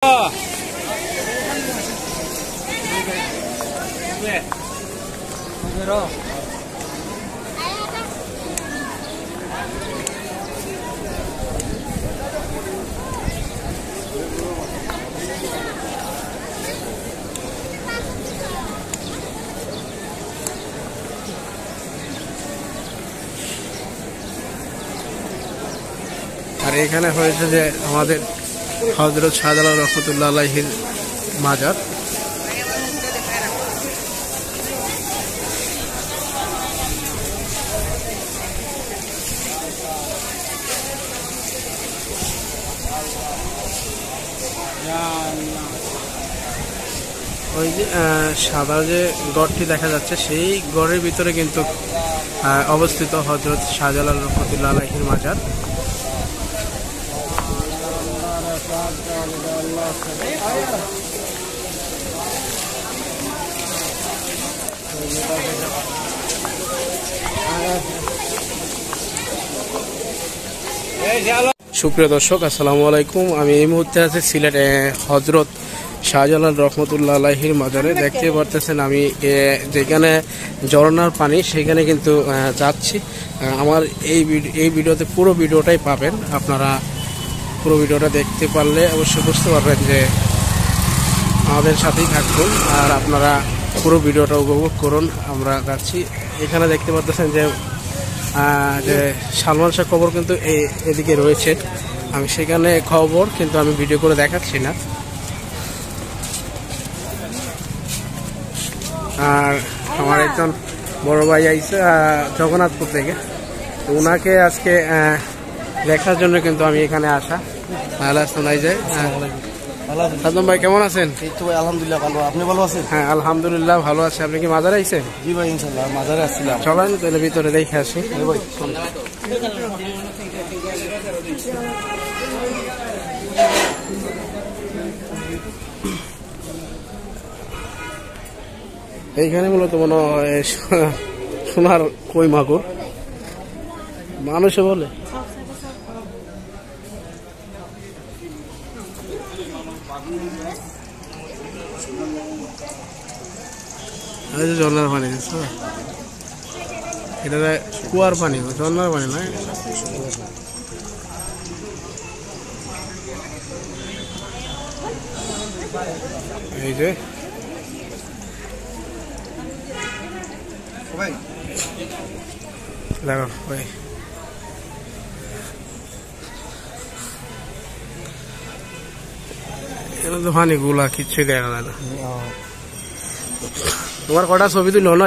আর এখানে হয়েছে যে আমাদের হযরত শাহজালাল রহমতুল্লাহ আলাইহির মাজার। ওই যে সাদা যে গড়টি দেখা যাচ্ছে সেই গড়ের ভিতরে কিন্তু অবস্থিত হযরত শাহজালাল রহমতুল্লাহ আলাইহির মাজার। সুপ্রিয় দর্শক, আসসালামু আলাইকুম। আমি এই মুহূর্তে আছি সিলেট হযরত শাহজালাল রহমতুল্লাহ আলাইহির মাজারে। দেখতে পারতেছেন আমি যেখানে ঝরনার পানি সেখানে কিন্তু যাচ্ছি। আমার এই ভিডিওতে পুরো ভিডিওটাই পাবেন। আপনারা পুরো ভিডিওটা দেখতে পারলে অবশ্যই বুঝতে পারবেন যে আমাদের সাথেই থাকুন আর আপনারা পুরো ভিডিওটা উপভোগ করুন। আমরা যাচ্ছি, এখানে দেখতে পাচ্ছেন যে সালমান শাহ কবর কিন্তু এদিকে রয়েছে। আমি সেখানে খবর কিন্তু আমি ভিডিও করে দেখাচ্ছি না। আর আমার একজন বড় ভাই আইছে জগন্নাথপুর থেকে, ওনাকে আজকে দেখার জন্য কিন্তু আমি এখানে আসা। সাদম ভাই কেমন আছেন? আলহামদুলিল্লাহ ভালো, আপনি ভালো আছেন? হ্যাঁ আলহামদুলিল্লাহ ভালো আছে। আপনি কি মাজারে আইছেন? জি ভাই, ইনশাল্লাহ মাজারে আসছিলাম। চলেন তাহলে ভিতরে দেখে আসি। এইখানে মূলত মনে হয় সোনার কই মাগুর মানুষে বলে। ঝর্নার পানি, এটা কুয়ার পানি, ঝর্নার পানি নয়। এই যে দেখো ভাই, এটা তো পানি গুলা কিচ্ছুই দেখা যায় না। তোমার কটা ছবি তুলো না?